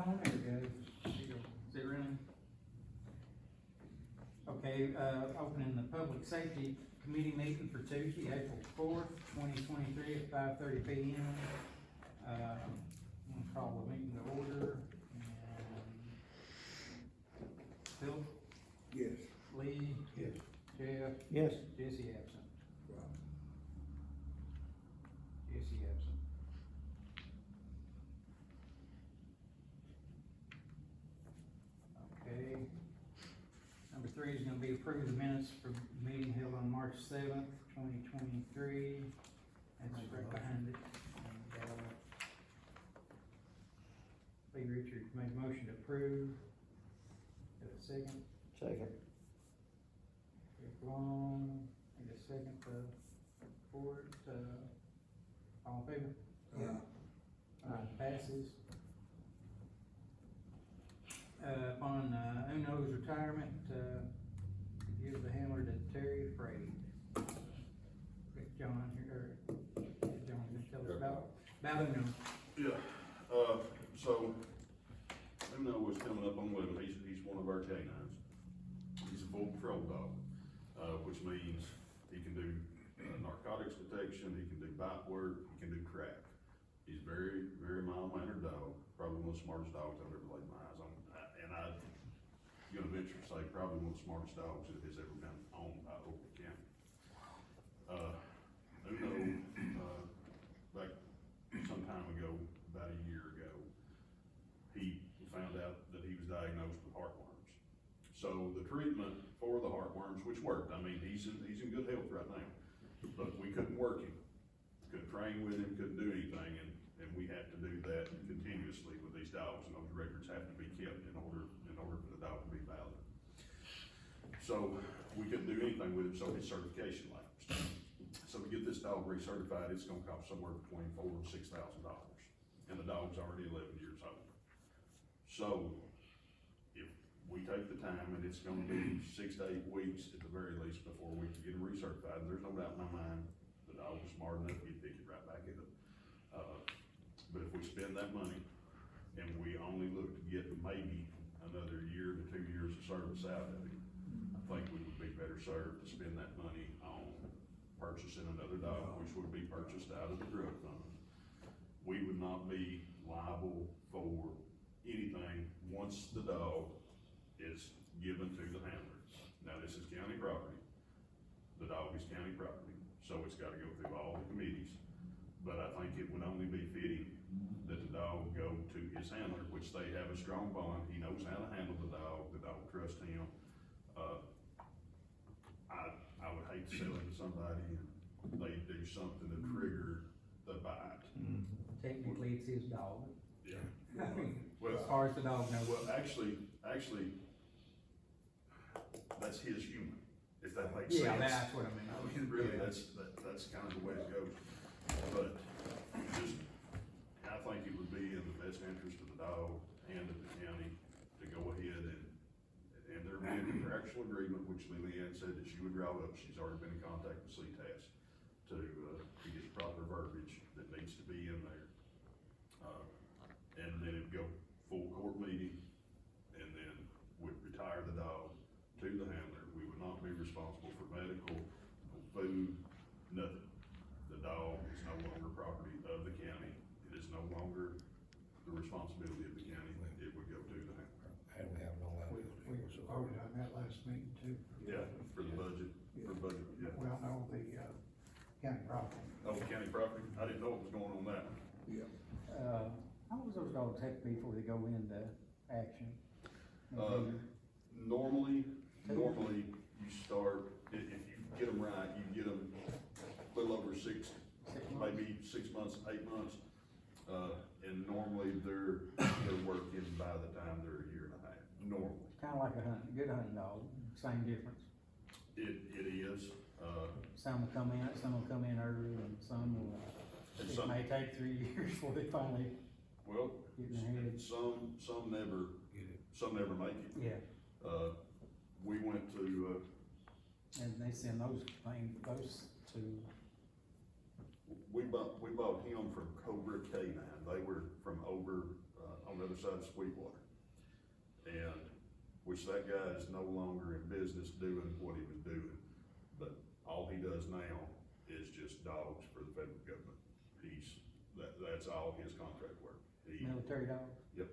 on, there we go. Is it running? Okay, opening the Public Safety Committee meeting for Tuesday, April 4th, 2023 at 5:30 p.m. I'm gonna call the meeting to order. Phil? Yes. Lee? Yes. Jeff? Yes. Jesse absent. Jesse absent. Okay. Number 3 is gonna be approved the minutes for meeting held on March 7th, 2023. That's right behind it. And, Lee Richards made a motion to approve. Got a second? Second. Rick Long, need a second, for it, all in favor? Alright, passes. Upon, Uno's retirement, give the handler to Terry Fraid. Rick John here, John's gonna tell us about Uno. Yeah, so, Uno was coming up on 11, he's one of our canines. He's a full patrol dog, which means he can do narcotics detection, he can do bite work, he can do crack. He's very, very mild-mannered dog, probably one of the smartest dogs I've ever laid my eyes on. And I'm gonna venture to say probably one of the smartest dogs that has ever been owned by Overton County. Uno, back some time ago, about a year ago, he found out that he was diagnosed with heartworms. So the treatment for the heartworms, which worked, I mean, he's in good health right now, but we couldn't work him, couldn't train with him, couldn't do anything, and we had to do that continuously with these dogs, and those records have to be kept in order for the dog to be valid. So we couldn't do anything with him, so his certification lapsed. So to get this dog recertified, it's gonna cost somewhere between $4,000 and $6,000, and the dog's already 11 years old. So if we take the time, and it's gonna be 6 to 8 weeks at the very least before we can get him recertified, and there's no doubt in my mind, the dog was smart enough, he'd pick it right back at him. But if we spend that money, and we only look to get maybe another year to 2 years of service out of him, I think we would be better served to spend that money on purchasing another dog, which would be purchased out of the drug fund. We would not be liable for anything once the dog is given to the handler. Now, this is county property. The dog is county property, so it's gotta go through all the committees. But I think it would only be fitting that the dog go to his handler, which they have a strong bond. He knows how to handle the dog trusts him. I would hate to sell him to somebody and they do something to trigger the bite. Technically, it's his dog. Yeah. I mean, Well, as far as the dog knows. well, actually, that's his human, if that makes sense. Yeah, that's what I mean. I mean, really, that's kind of the way it goes. But just, I think it would be in the best interest of the dog and of the county to go ahead and there would be a contractual agreement, which Leanne said that she would draw up. She's already been in contact with CTAS to get proper verbiage that needs to be in there. And then it'd go full court meeting, and then would retire the dog to the handler. We would not be responsible for medical, food, nothing. The dog is no longer property of the county. It is no longer the responsibility of the county. It would go to the handler. And we have no liability. We voted on that last meeting too. Yeah, for the budget, yeah. Well, no, the, county property. Oh, county property? I didn't know what was going on that. Yeah. How long does those dogs have to be before they go into action? Normally you start, if you get them right, you get them a little over 6 maybe 6 months, 8 months. And normally they're working by the time they're a year and a half, normally. Kinda like a good hunting dog, same difference. It is, Some will come in early, and some will, And it some- may take 3 years before they finally well, get in their head. some never make it. Yeah, We went to, and they send those to, we bought him from Cobra K9. They were from on the other side of Sweetwater. And, which that guy is no longer in business doing what he was doing, but all he does now is just dogs for the federal government. That's all his contract work. Military dog? Yep.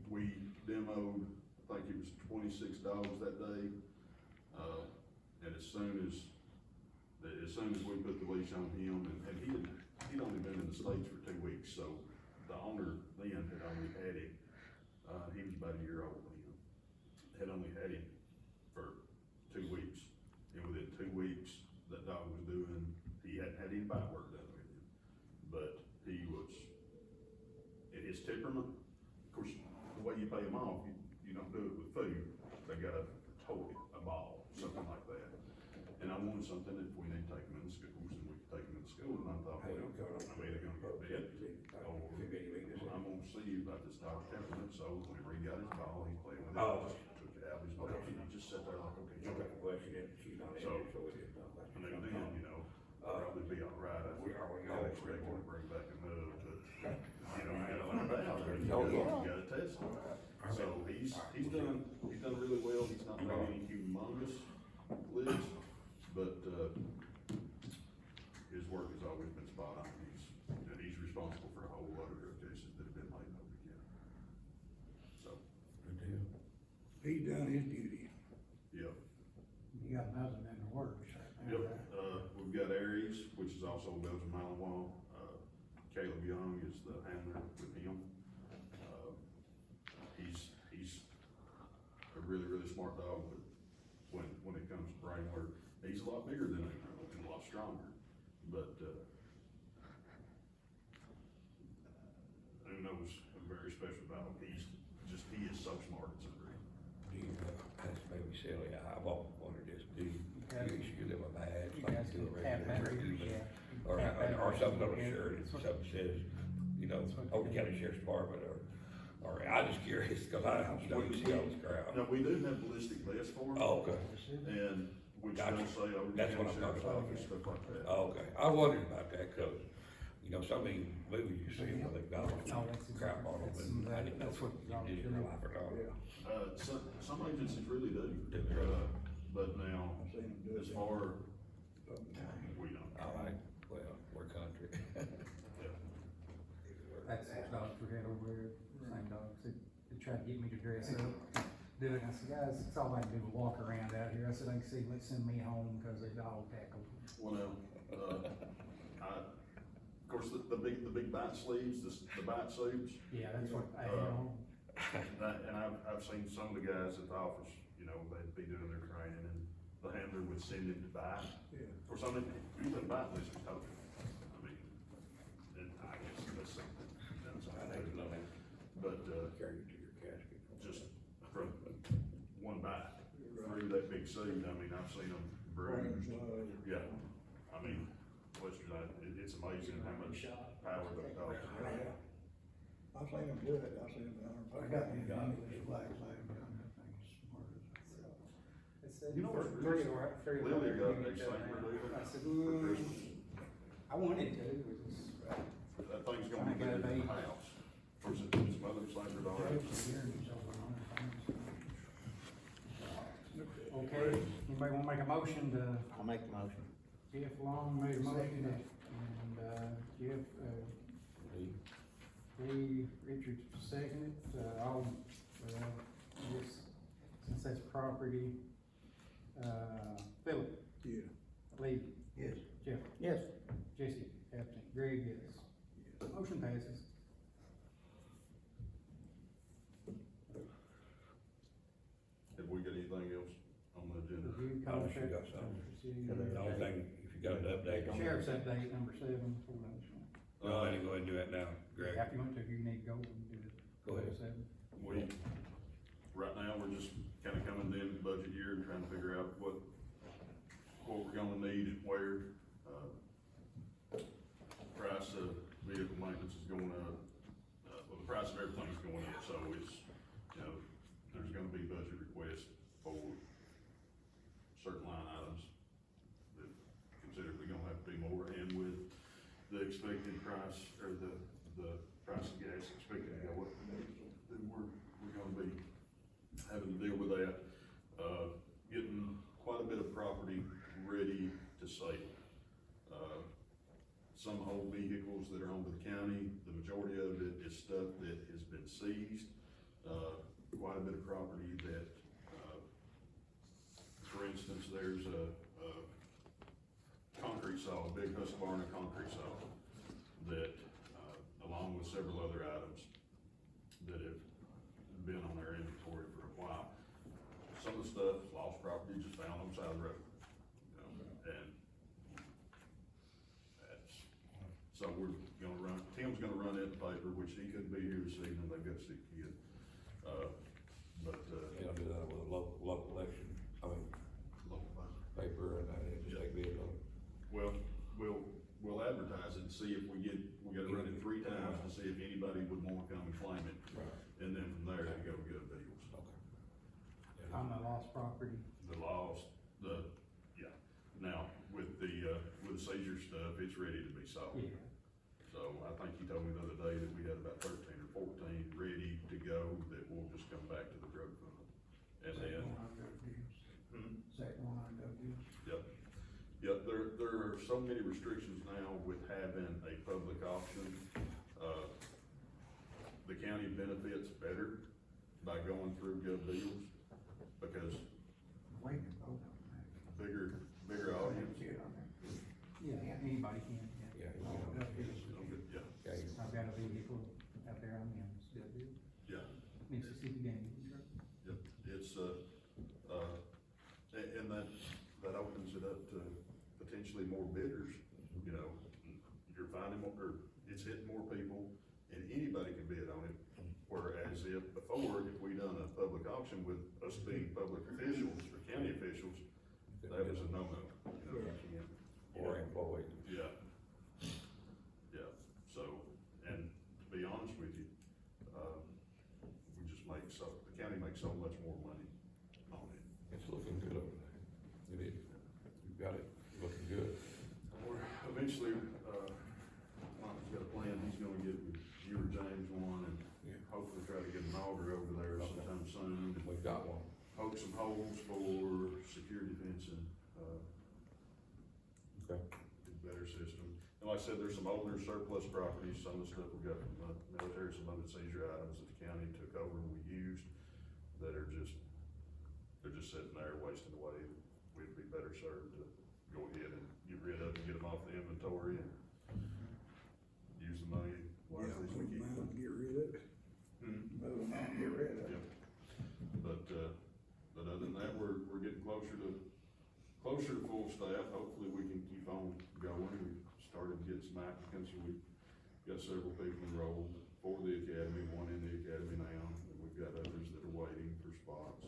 We demoed, I think it was 26 dogs that day. And as soon as we put the leash on him, and he'd only been in the States for 2 weeks, so the owner then had only had him, he was about a year old then, had only had him for 2 weeks. And within 2 weeks, that dog was doing, he hadn't had any bite work done with him, but he was, in his temperament, of course, the way you pay them off, you don't do it with food, they got a toy, a ball, something like that. And I wanted something, if we need to take them in the schools, and we could take them in the school, and I thought, well, I mean, they're gonna get bit, or I'm gonna see you about this dog's temperament, so whenever he got his ball, he played with it, took it out of his mouth, and he just sat there like, okay, I knew then, you know, probably be all right. I was expecting to bring back a mug, but, you know, you gotta find out, you gotta test it. So he's done really well, he's not made any humongous lists, but, his work has always been spot on, he's responsible for a whole lot of drug cases that have been made in Overton County. So, He's done his duty. yeah. You got another one in the works right now, Yep, right? we've got Aries, which is also a Belgian Malinois. Caleb Young is the handler with him. He's a really, really smart dog, but when it comes to brain work, he's a lot bigger than Uno and a lot stronger. But, Uno's a very special dog. He is so smart, it's unreal. That's maybe silly, I've often wondered this, do you issue them a badge? You like guys you do can a tap regular batteries, jersey? yeah. Or, Tap or batteries. something on a Yeah. shirt, and something says, you know, That's what Overton they do. County Sheriff's Department, or, I'm just curious, cause I don't see all this crowd. No, we do have ballistic vests for him. Oh, okay, And, which Gotcha. does say Overton That's what County I'm talking Sheriff's about. Office, stuff like that. oh, okay, I wondered about that, cause, you know, some of these movies you see where they've got Oh, that's crap on them, and I didn't know that's what if the you did in real life or not. Some agencies really do. Do they really? But now, I've seen them do as it. far, we don't. All right, well, we're country. That's the dogs we had over there, same dogs, they tried to get me to dress up, do it, and I said, guys, it's all I can do is walk around out here, I said, I can see, let's send me home, cause they dog tackled. Well, now, of course, the big bite sleeves, the bite suits, Yeah, that's what I had on. and I've seen some of the guys at the office, you know, they'd be doing their training, and the handler would send him to bite. Yeah. Of course, I mean, the bite list is totally, I mean, and I guess that's something, I think, no, man, but, carry you to your casket. just from one bite through that big suit, I mean, I've seen them bruised. Yeah, I mean, it's amazing how much power those dogs have. I've seen them do it, I've seen them. I got me a English flag, that thing's smart as hell. You know what, Lily got a big sniper dude I said, for Christmas. I wanted to, it was just. That thing's gonna be bigger than the house. Of course, it's mother sniper dog. Okay, anybody wanna make a motion to, I'll make the motion. Jeff Long made a motion, and, Jeff, Lee Richards seconded, all, just, since that's property, Philip, Yeah. Lee, Yes. Jeff, Yes. Jesse, absent, Greg, yes. Motion passes. Have we got anything else on the agenda? Review Oh, she contract. got something. City- The only thing, if you got an update on. Sheriff's update, number 7, full notice. No, I didn't go ahead and do that now, Greg. If you want to, if you need to go, we can do it. Go ahead. 7. Right now, we're just kinda coming to the end of the budget year and trying to figure out what we're gonna need and where. Price of vehicle maintenance is going up, well, the price of everything is going up, so it's, you know, there's gonna be budget requests for certain line items that considerably gonna have to be more, and with the expected price, or the price of gas, speaking of what, then we're gonna be having to deal with that. Getting quite a bit of property ready to sell. Some old vehicles that are owned by the county, the majority of it is stuff that has been seized. Quite a bit of property that, for instance, there's a concrete saw, a big Husqvarna concrete saw that, along with several other items that have been on their inventory for a while. Some of the stuff, lost property, just found on the side of the road, you know, and that's, so we're gonna run, Tim's gonna run that in the paper, which he couldn't be here this evening, they've got a sick kid. You know, do that with a local election, I mean, paper and just take bids on it. Well, we'll advertise it and see if we gotta run it 3 times to see if anybody would wanna come and claim it. Right. And then from there, they go get deals. Okay. On the lost property. The lost, yeah, now, with the seizure stuff, it's ready to be sold. Yeah. So I think he told me the other day that we had about 13 or 14 ready to go, that we'll just come back to the drug fund. And then, Second one on drug use. yep, there are so many restrictions now with having a public auction. The county benefits better by going through gov deals, because We can vote on that. bigger audience. See it on there. Yeah, anybody can, yeah. Yeah, you Oh, know, drug use. Yeah, yeah, you- I've got a vehicle out there on the still do, yeah. Mississippi game. Yep, it's, and that opens it up to potentially more bidders, you know, you're finding more, or it's hitting more people, and anybody can bid on it. Whereas if we done a public auction with us being public officials or county officials, that was a no-no, you know, you can't. or employee. Yeah. Yeah, so, and to be honest with you, we just make the county makes so much more money on it. It's looking good over there. It is. You've got it looking good. Or eventually, Mike's got a plan, he's gonna get with you or James one, and Yeah. hopefully try to get an auger over there sometime soon. We've got one. Poke some holes for security fencing, Okay. get a better system. And like I said, there's some older surplus properties, some of the stuff we got from the military, some of the seizure items that the county took over and we used, that are just, they're just sitting there wasting away. We'd be better served to go ahead and get rid of them, get them off the inventory, and use the money wisely as we keep them. Get rid of it. Move them out, get rid of it. Yep. But other than that, we're getting closer to full staff. Hopefully we can keep on going. We started to get some applicants, and we've got several people enrolled for the academy, one in the academy now, and we've got others that are waiting for spots.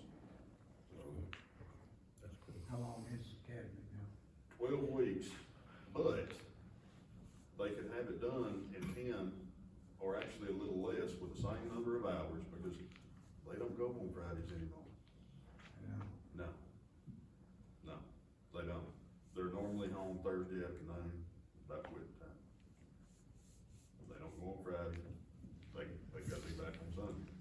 So, That's good. How long is the academy now? 12 weeks, but they can have it done in 10, or actually a little less, with the same number of hours, because they don't go on Fridays anymore. Yeah. No, they don't. They're normally home Thursday afternoon, about quit time. They don't go on Friday, they gotta be back on Sunday.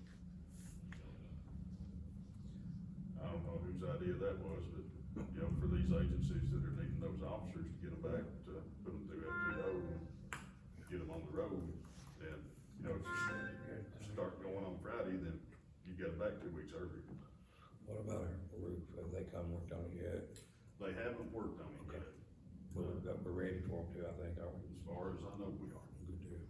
I don't know whose idea that was, but, you know, for these agencies that are needing those officers to get them back, to put them through FTO and get them on the road, and, you know, if you start going on Friday, then you get it back 2 weeks earlier. What about our roof? Have they come worked on it yet? They haven't worked on it yet. We're ready for them to, I think, aren't we? As far as I know, we are. Good deal.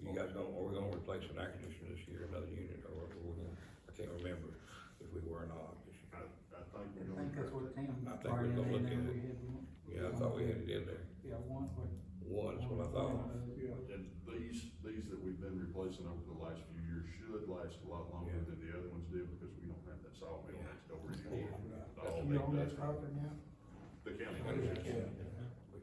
You guys are we gonna replace an air conditioner this year, another unit, or we're gonna, I can't remember if we were or not this year. I think I we're think gonna. that's what Tim. I think we're gonna look at it. We had one. Yeah, I thought we had it in there. Yeah, one, but. One is what I thought. And these that we've been replacing over the last few years should last a lot longer Yeah. than the other ones did, because we don't have that sawmill Yeah. next door anymore. Yeah. All You big own that dust. property now? The county.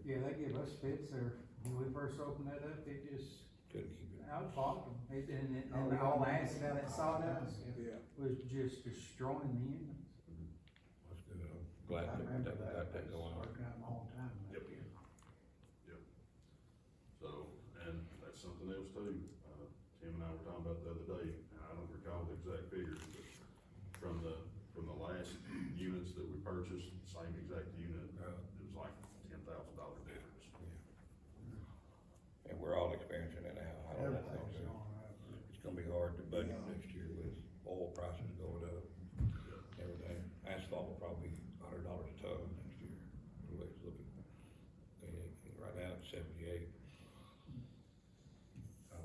Yeah, they give us fits, or when we first opened that up, it just, Couldn't keep it. I fought them. And all the acid out of that sawdust Yeah. was just destroying the units. That's good. I'm glad I that remember we got that going on. Working on all the time. Yep. So, and that's something else to too. Tim and I were talking about the other day, and I don't recall the exact figures, but from the last units that we purchased, same exact unit, it was like $10,000 difference. And we're all experiencing it now. I don't know. Everything's going up. It's gonna be hard to budget next year with oil prices going up, everything. Asphalt will probably be $100 a ton next year, the way it's looking. And right now it's 78. So,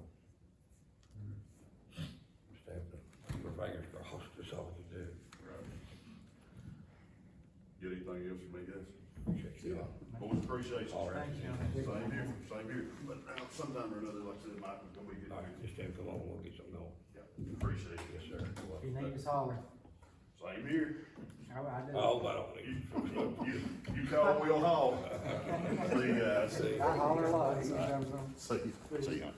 just have to keep our fingers crossed, that's all we can do. Right. Get anything else from me, guys? Appreciate you. Boys, appreciate you. All right. Thanks, John. Same here, but sometime or another, like I said, Mike was gonna be All right, good. just have to come on, we'll get something going. Yeah, appreciate it. Yes, sir. If you need us, holler. Same here. I do. I hope I don't You, need. you call, we'll haul. See you guys. See. I holler a lot, sometimes I'm. See you.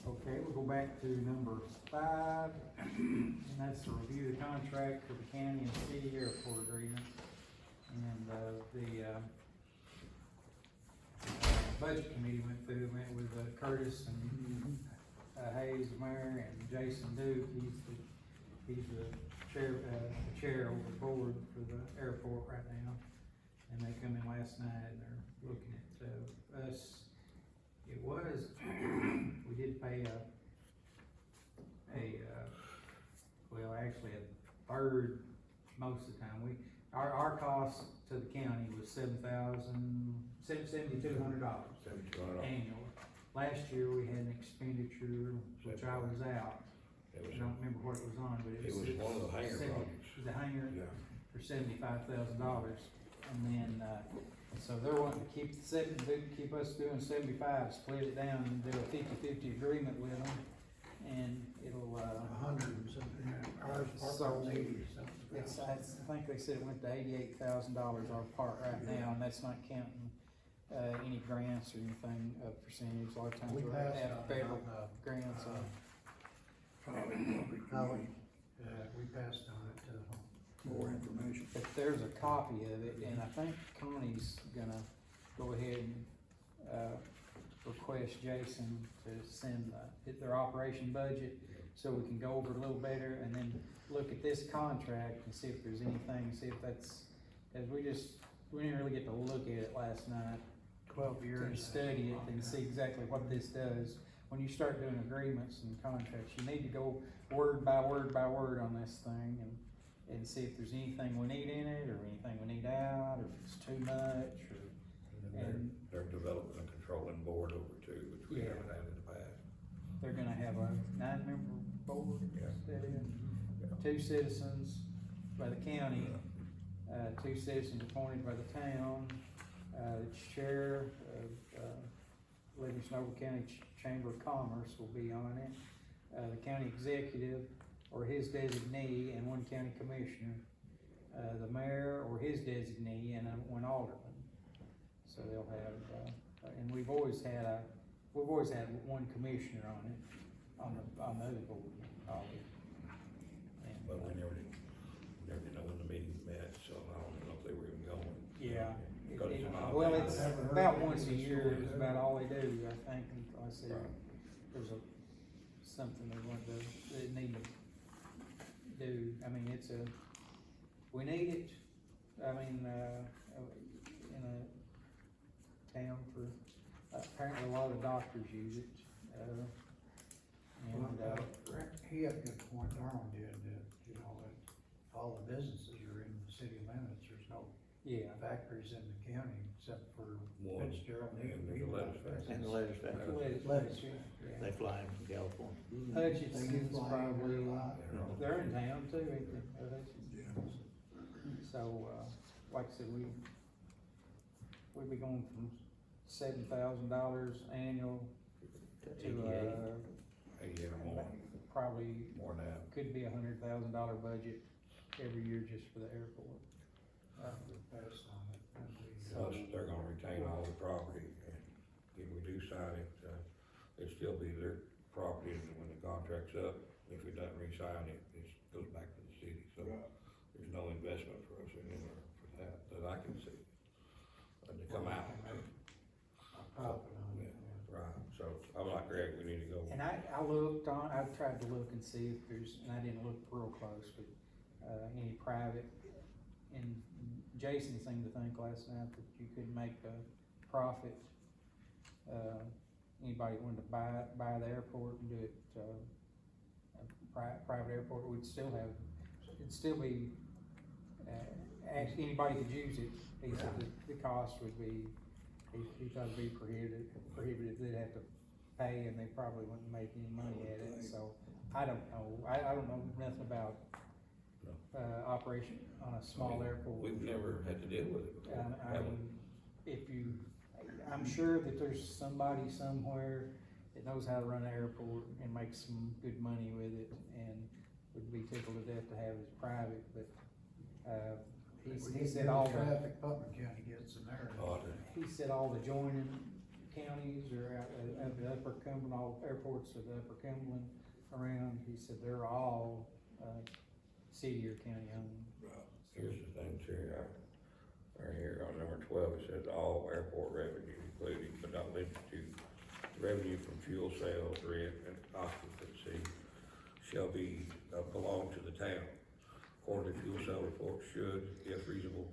Okay, we'll go back to number 5, and that's to review the contract for the county and city airport agreement. And, budget committee went with Curtis and, Hayes, the mayor, and Jason Duke, he's the chair over the board for the airport right now. And they come in last night and they're looking at, us. It was, we did pay well, actually a third most of the time. Our cost to the county was $7,200 $7,200. annual. Last year, we had an expenditure, which I was out. It I was, don't remember what it was on, but it was one of the hangar projects. The hangar Yeah. for $75,000, and then, so they're wanting to keep us doing 75, split it down and do a 50-50 agreement with them, and it'll, 100 and something, ours, So, our part's 80 or something. I think they said it went to $88,000 our part right now, and that's not counting, any grants or anything, percentage, a lot of times We we'll passed have on, federal grants, we passed on it, more information. but there's a copy of it, and I think Connie's gonna go ahead and, request Jason to send their operation budget, so we can go over it a little better, and then look at this contract and see if there's anything, see if that's, cause we didn't really get to look at it last night. 12 To years. study it and see exactly what this does. When you start doing agreements and contracts, you need to go word by word by word on this thing and see if there's anything we need in it, or anything we need out, or if it's too much, or. And they're developing a controlling board over too, which we Yeah. haven't had in the past. They're gonna have a 9-member board, Yeah. instead of Yeah. 2 citizens by the county, 2 citizens appointed by the town, the chair of, Livingston County Chamber of Commerce will be on it, the county executive or his designee and 1 county commissioner, the mayor or his designee and 1 alderman. So they'll have, and we've always had 1 commissioner on it, on the other board, always. And, But we never did know when the meeting met, so I don't know if they were even going. yeah. Because it's an odd Well, thing. it's about once a year, is about all they do, I think, and like I said, Right. there's something they need to do, I mean, we need it, I mean, in a town for, apparently a lot of doctors use it, and, He had a good point, Darwin did, that, you know, that all the businesses are in the city limits, there's no yeah. factories in the county except for One, Fitzgerald. and there's a lettuce factory. And the lettuce factory, Lettuce. they fly in from California. Hutchinson's fly in probably, there a lot. they're in town too, ain't they? Hutchinson's. So, like I said, we'd be going from $7,000 annual to, 88 or more, probably more than that. could be $100,000 budget every year just for the airport. We passed on it. Plus, they're gonna retain all the property, and if we do sign it, it'll still be their property, and when the contract's up, if we don't re-sign it, it goes back to the city, so there's no investment for us anywhere for that I can see. And to come out. Profit on it. Yeah, right, so I was like, Greg, we need to go And I looked on, I tried to look and see if there's, and I didn't look real close, but, any private, and Jason seemed to think last night that you could make a profit. Anybody wanted to buy the airport and do it, a private airport, would still have, it'd still be, actually, anybody could use it. He said that the cost would be, he thought it'd be prohibitive, they'd have to pay, and they probably wouldn't make any money at it, so, I don't know, I don't know nothing about, operation on a small airport. We've never had to deal with it before, I have we? mean, if you, I'm sure that there's somebody somewhere that knows how to run an airport and makes some good money with it, and would be tickled to death to have it private, but, he said all the, Traffic, Putnam County gets in there. Oh, he said all the joining counties or out the Upper Cumberland, all airports of the Upper Cumberland around, he said they're all, city or county owned. Here's the thing, Terry, right here on number 12, it says all airport revenue, including but not limited to revenue from fuel sales, rent, and occupancy shall be, belong to the town. Quarterly fuel sale report should, if reasonable,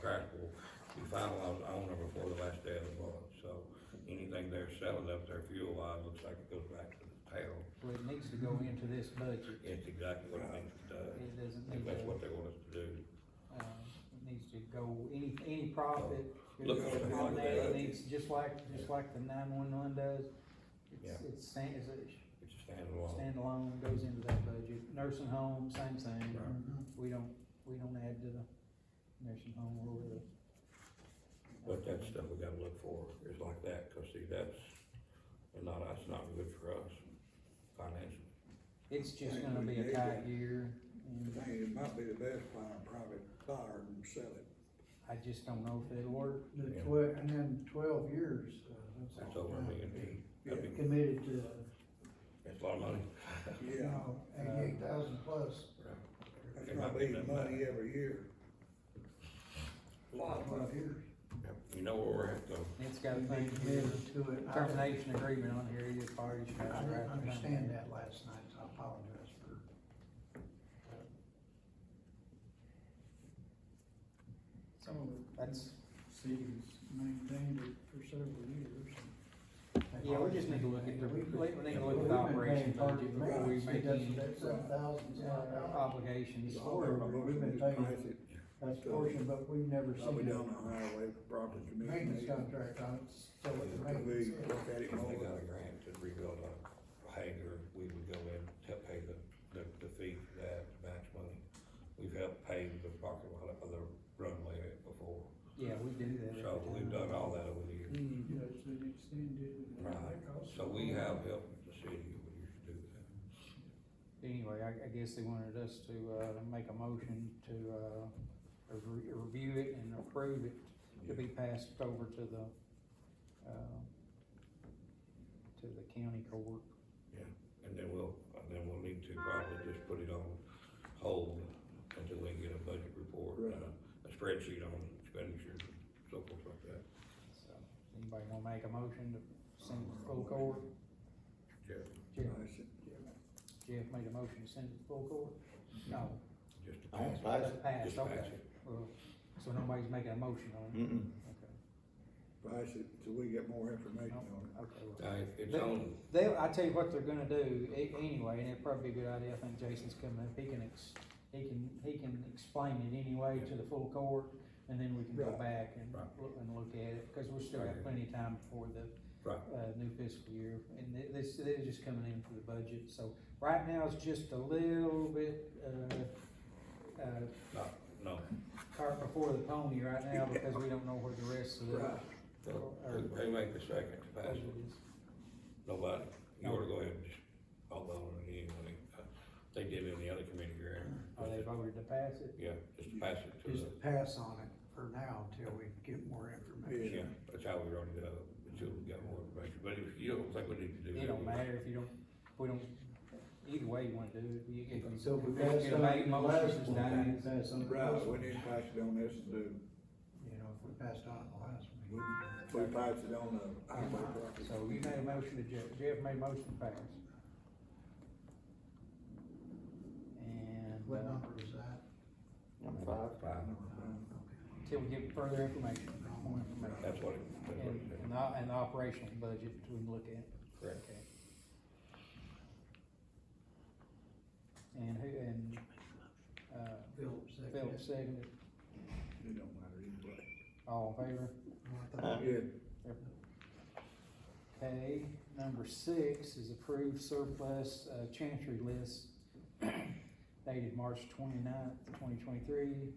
practical, be finalized on or before the last day of the month. So anything they're selling up their fuel line looks like it goes back to the town. Well, it needs to go into this budget. It's exactly what it needs to do. It doesn't If need that's to, what they want us to do. it needs to go, any profit. Look at it On like that, it that. needs, just like the 911 does, Yeah. it's It's a standalone. standalone, goes into that budget. Nursing home, same thing. Right. We don't add to the nursing home or the. But that stuff we gotta look for is like that, cause see, that's not good for us financially. It's just gonna be a tight year, and I think it might be the best to find a private buyer and sell it. I just don't know if it'll work. And then 12 years, That's over $1 million. That'd be, committed to, that's a lot of money. you know, 88,000 plus. That's not losing money every year. A lot of years. You know where we're at though. It's got a Be thing, committed to it. termination agreement on here, either party should have I the right didn't to understand terminate. that last night, so I apologize for. So, that's, Cities maintained it for several years. yeah, we just need to look at the, we need to look at the operation budget before we make any That's 7,000, obligations. We've been paying, that's a portion, but we've never I'll be seen down a the highway for property maintenance commission. contract on it, still with the Could we maintenance. look at it If they more? got a grant to rebuild a hangar, we would go in, help pay the fee for that, match money. We've helped pay the parking lot of the runway before, Yeah, we do that. so we've done all that over the years. Yes, it extended. Right, so we have helped the city over the years to do that. Anyway, I guess they wanted us to, make a motion to, review it and approve it to be passed over to the county court. Yeah, and then we'll need to probably just put it on hold until we can get a budget report, a spreadsheet on expenditures and so forth like that. So, anybody wanna make a motion to send it to full court? Jeff, Jeff, I said, Jeff made a motion to send it to full court? No. just to I pass pass it. it. Passed, Just pass okay. it. Well, so nobody's making a motion on it? Mm-mm. Okay. price it till we get more information on it. Okay, well. It's on, I tell you what they're gonna do, anyway, and it'd probably be a good idea, I think Jason's coming up, he can explain it anyway to the full court, and then we can go Right. back and Right. look at it, cause we're still got Right. plenty of time before the, right, new fiscal year, and this is just coming in for the budget, so right now it's just a little bit, no, cart before the pony right now, because we don't know where the rest of the. Right. who make the second to pass budget it? is. Nobody, you ought to go ahead and just, I'll vote on it anyway, they did it in the other committee here. Oh, they voted to pass it? Yeah, just to pass it to Just the, pass on it for now until we get more information. yeah, that's how we wrote it up, until we got more information, but if you don't think we need to do that. It don't matter if you don't, we don't, either way you wanna do it, you get. So if we pass on made the last motions, one, done. pass on the Right, last we one. need to pass it on this and do. You know, if we passed on it the last one, We passed it on the highway property. So you made a motion to Jeff made a motion to pass. And, What number is that? Number five. Five. till we get further information, more information. That's what it said. And the operational budget we can look at. Correct. Okay. And Philip seconded, It don't matter either way. all in favor? Good. Okay, number 6 is approved surplus, chancery list dated March 29th, 2023.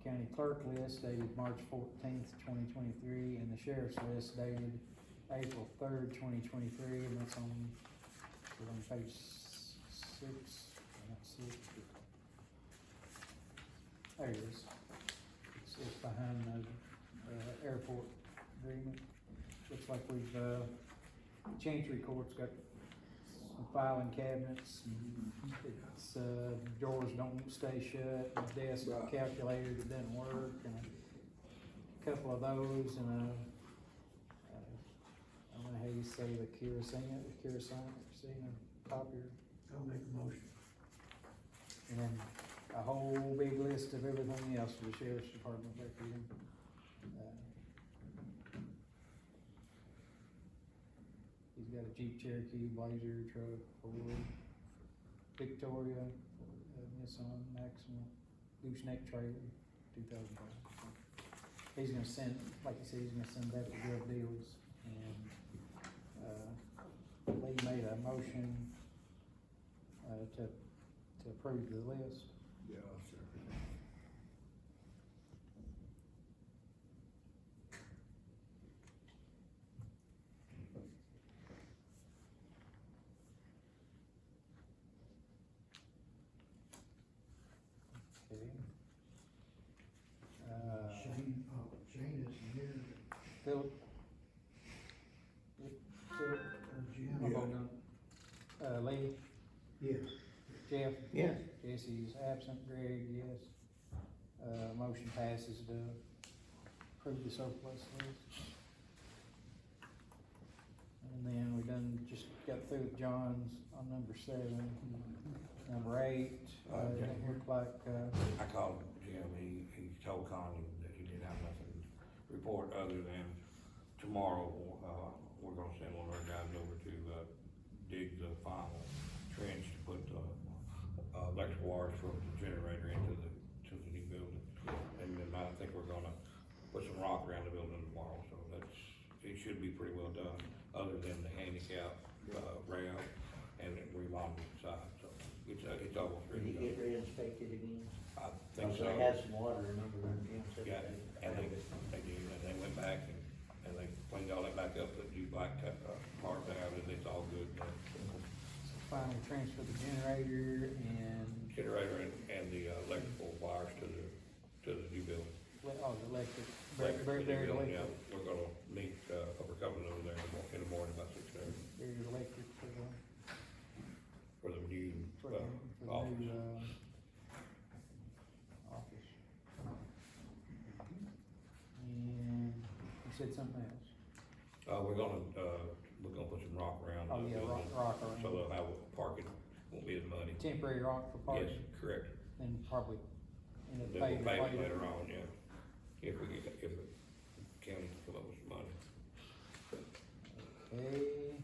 County clerk list dated March 14th, 2023, and the sheriff's list dated April 3rd, 2023, and that's on page 6, not 6. There it is. It's behind the, airport agreement. Looks like we've, Chancery Court's got some filing cabinets, and it's, doors don't stay shut, the desk Right. calculator that doesn't work, and a couple of those, and I don't know how you say the kerosene copier. I'll make a motion. And then a whole big list of everything else for the sheriff's department back here. He's got a Jeep Cherokee, Blazer truck, Ford, Victoria, Nissan Maxima, gooseneck trailer, 2005. He's gonna send, like you said, he's gonna send that to Gov Deals, and, Lee made a motion, to approve the list. Yeah, sure. Okay. Shane isn't here, Philip? Philip, or Jim. I'm voting on, Lee, Yes. Jeff? Yes. Jesse's absent, Greg, yes. Motion passes to approve the surplus list. And then we just got through with John's on number 7. Number 8, it looked like, I called Jim, he told Connie that he didn't have nothing to report other than tomorrow, we're gonna send one of our guys over to, dig the final trench to put the, electrical wires from the generator to the new building. And then I think we're gonna put some rock around the building tomorrow, so it should be pretty well done, other than the handicap, ramp and then remodeling inside, so it's almost Did ready he to get go. re-inspected again? I think so. They had some water, remember, when Jim said Yeah, that? and they did, and they went back and they cleaned all that back up, put new black, parts out, and it's all good now. finally transfer the generator and, Generator and the electrical wires to the new building. the electric, Electric to the new very building, electric, yeah. We're gonna meet, Upper Cumberland over there in the morning about 6:30 very electric for for the new, the office. new, office. And you said something else? We're gonna put some rock around Oh, the yeah, building. rock around. So they'll have, parking won't be as muddy. Temporary rock for Yes, parking, correct. and probably end up Then we'll paving pay it later. later on, yeah. If the county can come up with some money. Okay.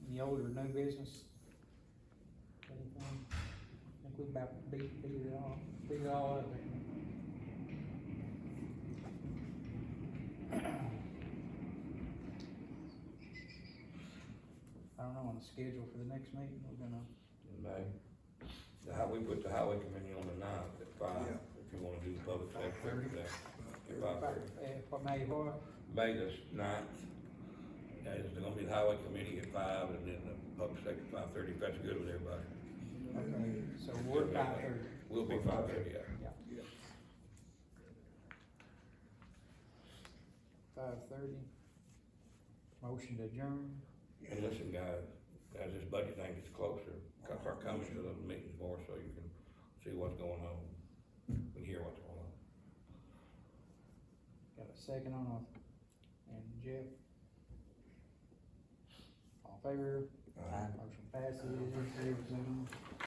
Any older new business? Anything? I think we about beat it all up. I don't know, on the schedule for the next meeting, we're gonna, In May. We put the highway committee on the 9th at 5, Yeah. if you wanna do the public safety after that. At 5:30. what, May what? May the 9th, there's gonna be the highway committee at 5, and then the public safety at 5:30, if that's good with everybody. Okay, so we're 5:30. We'll be 5:30, yeah. Yeah. 5:30. Motion to adjourn. And listen, guys, as this budget thing gets closer, start coming to the meetings more so you can see what's going on, and hear what's going on. second on and Jeff. All in favor? Uh, Motion passes, 0-0.